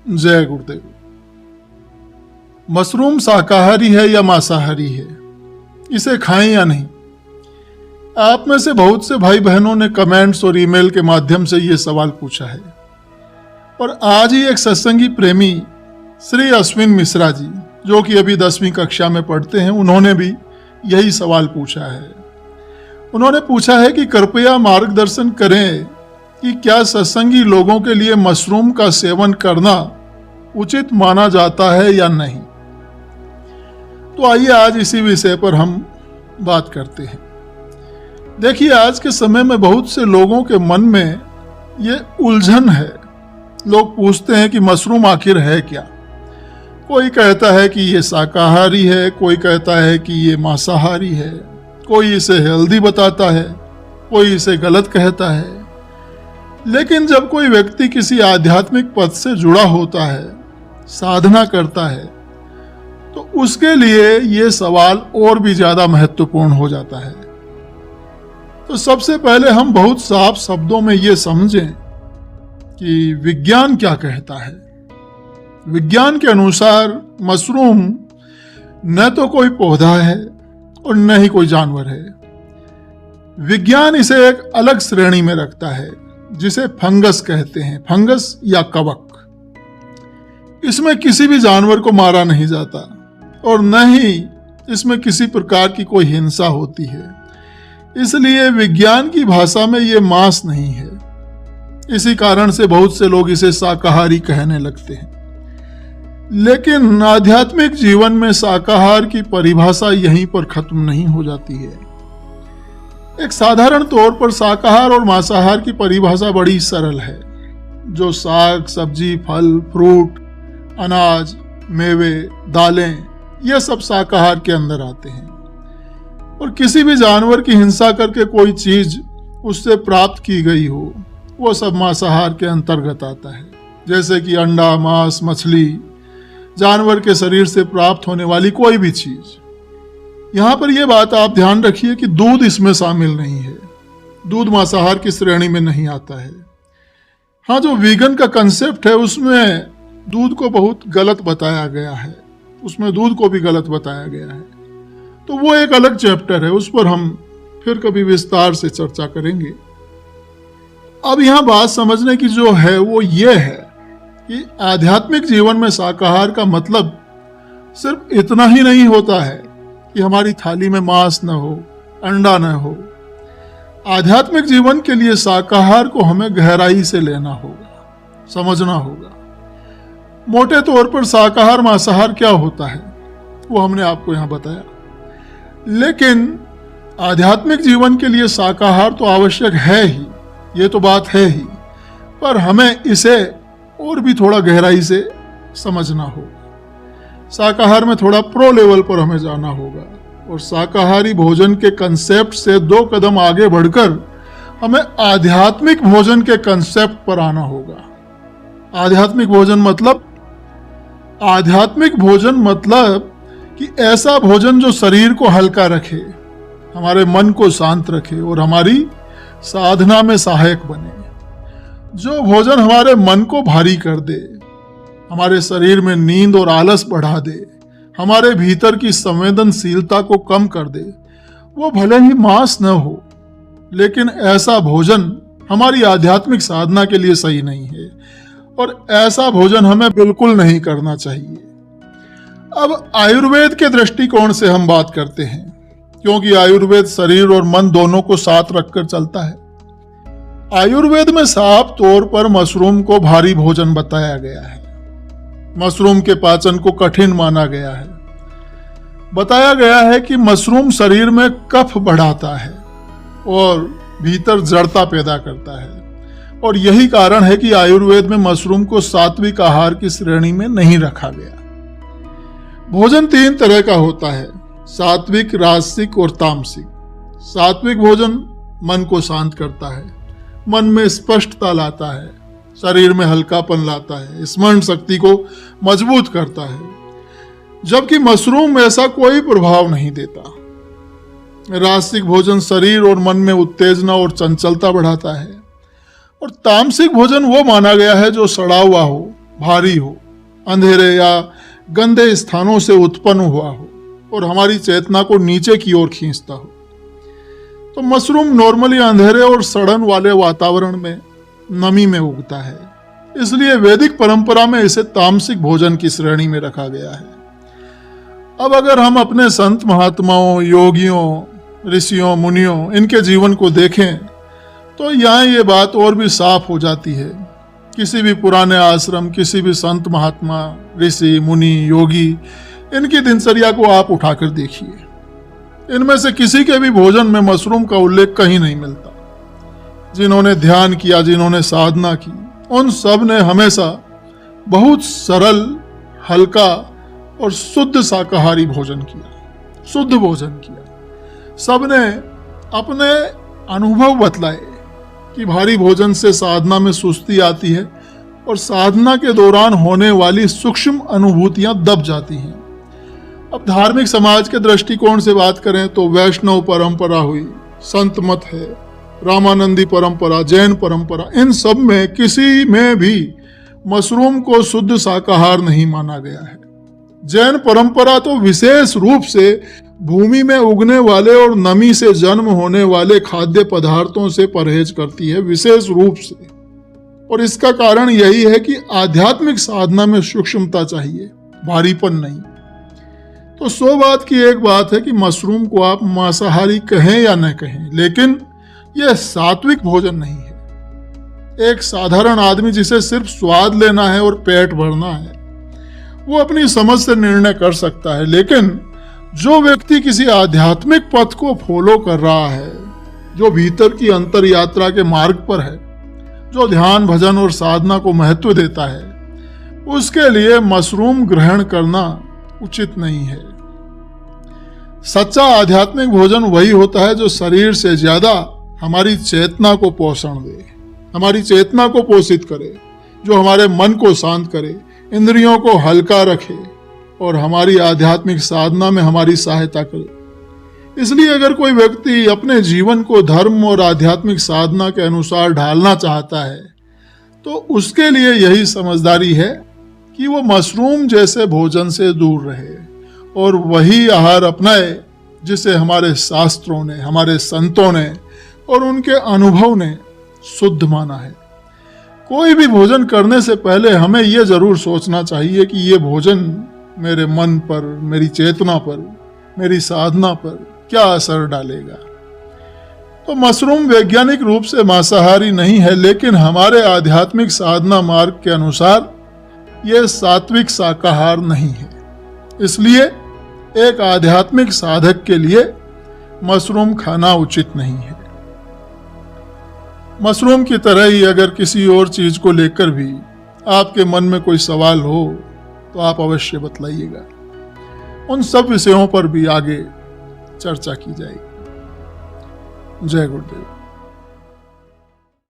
जय गुरुदेव। मशरूम शाकाहारी है या मांसाहारी है, इसे खाएं या नहीं? आप में से बहुत से भाई बहनों ने कमेंट्स और ईमेल के माध्यम से ये सवाल पूछा है और आज ही एक सत्संगी प्रेमी श्री अश्विन मिश्रा जी, जो कि अभी 10वीं कक्षा में पढ़ते हैं, उन्होंने भी यही सवाल पूछा है। उन्होंने पूछा है कि कृपया मार्गदर्शन करें कि क्या सत्संगी लोगों के लिए मशरूम का सेवन करना उचित माना जाता है या नहीं। तो आइए आज इसी विषय पर हम बात करते हैं। देखिए, आज के समय में बहुत से लोगों के मन में ये उलझन है। लोग पूछते हैं कि मशरूम आखिर है क्या। कोई कहता है कि ये शाकाहारी है, कोई कहता है कि ये मांसाहारी है, कोई इसे हेल्दी बताता है, कोई इसे गलत कहता है। लेकिन जब कोई व्यक्ति किसी आध्यात्मिक पथ से जुड़ा होता है, साधना करता है, तो उसके लिए ये सवाल और भी ज्यादा महत्वपूर्ण हो जाता है। तो सबसे पहले हम बहुत साफ शब्दों में ये समझें कि विज्ञान क्या कहता है। विज्ञान के अनुसार मशरूम न तो कोई पौधा है और न ही कोई जानवर है। विज्ञान इसे एक अलग श्रेणी में रखता है जिसे फंगस कहते हैं, फंगस या कवक। इसमें किसी भी जानवर को मारा नहीं जाता और न ही इसमें किसी प्रकार की कोई हिंसा होती है, इसलिए विज्ञान की भाषा में ये मांस नहीं है। इसी कारण से बहुत से लोग इसे शाकाहारी कहने लगते हैं। लेकिन आध्यात्मिक जीवन में शाकाहार की परिभाषा यहीं पर खत्म नहीं हो जाती है। एक साधारण तौर पर शाकाहार और मांसाहार की परिभाषा बड़ी सरल है। जो साग, सब्जी, फल, फ्रूट, अनाज, मेवे, दालें, यह सब शाकाहार के अंदर आते हैं। और किसी भी जानवर की हिंसा करके कोई चीज उससे प्राप्त की गई हो, वो सब मांसाहार के अंतर्गत आता है। जैसे कि अंडा, मांस, मछली, जानवर के शरीर से प्राप्त होने वाली कोई भी चीज। यहां पर यह बात आप ध्यान रखिए कि दूध इसमें शामिल नहीं है। दूध मांसाहार की श्रेणी में नहीं आता है। हाँ, जो वीगन का कंसेप्ट है उसमें दूध को बहुत गलत बताया गया है, उसमें दूध को भी गलत बताया गया है। तो वो एक अलग चैप्टर है, उस पर हम फिर कभी विस्तार से चर्चा करेंगे। अब यहां बात समझने की जो है वो ये है कि आध्यात्मिक जीवन में शाकाहार का मतलब सिर्फ इतना ही नहीं होता है कि हमारी थाली में मांस न हो, अंडा न हो। आध्यात्मिक जीवन के लिए शाकाहार को हमें गहराई से लेना होगा, समझना होगा। मोटे तौर पर शाकाहार मांसाहार क्या होता है वो हमने आपको यहां बताया, लेकिन आध्यात्मिक जीवन के लिए शाकाहार तो आवश्यक है ही, ये तो बात है ही, पर हमें इसे और भी थोड़ा गहराई से समझना होगा। शाकाहार में थोड़ा प्रो लेवल पर हमें जाना होगा और शाकाहारी भोजन के कंसेप्ट से 2 कदम आगे बढ़कर हमें आध्यात्मिक भोजन के कंसेप्ट पर आना होगा। आध्यात्मिक भोजन मतलब कि ऐसा भोजन जो शरीर को हल्का रखे, हमारे मन को शांत रखे और हमारी साधना में सहायक बने। जो भोजन हमारे मन को भारी कर दे, हमारे शरीर में नींद और आलस बढ़ा दे, हमारे भीतर की संवेदनशीलता को कम कर दे, वो भले ही मांस न हो, लेकिन ऐसा भोजन हमारी आध्यात्मिक साधना के लिए सही नहीं है और ऐसा भोजन हमें बिल्कुल नहीं करना चाहिए। अब आयुर्वेद के दृष्टिकोण से हम बात करते हैं, क्योंकि आयुर्वेद शरीर और मन दोनों को साथ रखकर चलता है। आयुर्वेद में साफ तौर पर मशरूम को भारी भोजन बताया गया है। मशरूम के पाचन को कठिन माना गया है। बताया गया है कि मशरूम शरीर में कफ बढ़ाता है और भीतर जड़ता पैदा करता है, और यही कारण है कि आयुर्वेद में मशरूम को सात्विक आहार की श्रेणी में नहीं रखा गया। भोजन 3 तरह का होता है, सात्विक, राजसिक और तामसिक। सात्विक भोजन मन को शांत करता है, मन में स्पष्टता लाता है, शरीर में हल्कापन लाता है, स्मरण शक्ति को मजबूत करता है, जबकि मशरूम ऐसा कोई प्रभाव नहीं देता। राजसिक भोजन शरीर और मन में उत्तेजना और चंचलता बढ़ाता है, और तामसिक भोजन वो माना गया है जो सड़ा हुआ हो, भारी हो, अंधेरे या गंदे स्थानों से उत्पन्न हुआ हो और हमारी चेतना को नीचे की ओर खींचता हो। तो मशरूम नॉर्मली अंधेरे और सड़न वाले वातावरण में नमी में उगता है, इसलिए वैदिक परंपरा में इसे तामसिक भोजन की श्रेणी में रखा गया है। अब अगर हम अपने संत महात्माओं, योगियों, ऋषियों, मुनियों, इनके जीवन को देखें तो यहाँ ये बात और भी साफ हो जाती है। किसी भी पुराने आश्रम, किसी भी संत महात्मा, ऋषि, मुनि, योगी, इनकी दिनचर्या को आप उठाकर देखिए, इनमें से किसी के भी भोजन में मशरूम का उल्लेख कहीं नहीं मिलता। जिन्होंने ध्यान किया, जिन्होंने साधना की, उन सब ने हमेशा बहुत सरल, हल्का और शुद्ध शाकाहारी भोजन किया, शुद्ध भोजन किया। सब ने अपने अनुभव बतलाए कि भारी भोजन से साधना में सुस्ती आती है और साधना के दौरान होने वाली सूक्ष्म अनुभूतियां दब जाती हैं। अब धार्मिक समाज के दृष्टिकोण से बात करें तो वैष्णव परंपरा हुई, संत मत है, रामानंदी परंपरा, जैन परंपरा, इन सब में किसी में भी मशरूम को शुद्ध शाकाहार नहीं माना गया है। जैन परंपरा तो विशेष रूप से भूमि में उगने वाले और नमी से जन्म होने वाले खाद्य पदार्थों से परहेज करती है, विशेष रूप से। और इसका कारण यही है कि आध्यात्मिक साधना में सूक्ष्मता चाहिए, भारीपन नहीं। तो 100 बात की एक बात है कि मशरूम को आप मांसाहारी कहें या न कहें, लेकिन यह सात्विक भोजन नहीं है। एक साधारण आदमी जिसे सिर्फ स्वाद लेना है और पेट भरना है, वो अपनी समझ से निर्णय कर सकता है। लेकिन जो व्यक्ति किसी आध्यात्मिक पथ को फॉलो कर रहा है, जो भीतर की अंतर यात्रा के मार्ग पर है, जो ध्यान, भजन और साधना को महत्व देता है, उसके लिए मशरूम ग्रहण करना उचित नहीं है। सच्चा आध्यात्मिक भोजन वही होता है जो शरीर से ज्यादा हमारी चेतना को पोषण दे, हमारी चेतना को पोषित करे, जो हमारे मन को शांत करे, इंद्रियों को हल्का रखे और हमारी आध्यात्मिक साधना में हमारी सहायता करे। इसलिए अगर कोई व्यक्ति अपने जीवन को धर्म और आध्यात्मिक साधना के अनुसार ढालना चाहता है तो उसके लिए यही समझदारी है कि वो मशरूम जैसे भोजन से दूर रहे और वही आहार अपनाए जिसे हमारे शास्त्रों ने, हमारे संतों ने और उनके अनुभव ने शुद्ध माना है। कोई भी भोजन करने से पहले हमें यह जरूर सोचना चाहिए कि ये भोजन मेरे मन पर, मेरी चेतना पर, मेरी साधना पर क्या असर डालेगा। तो मशरूम वैज्ञानिक रूप से मांसाहारी नहीं है, लेकिन हमारे आध्यात्मिक साधना मार्ग के अनुसार यह सात्विक शाकाहार नहीं है। इसलिए एक आध्यात्मिक साधक के लिए मशरूम खाना उचित नहीं है। मशरूम की तरह ही अगर किसी और चीज को लेकर भी आपके मन में कोई सवाल हो तो आप अवश्य बतलाइएगा। उन सब विषयों पर भी आगे चर्चा की जाएगी। जय गुरुदेव।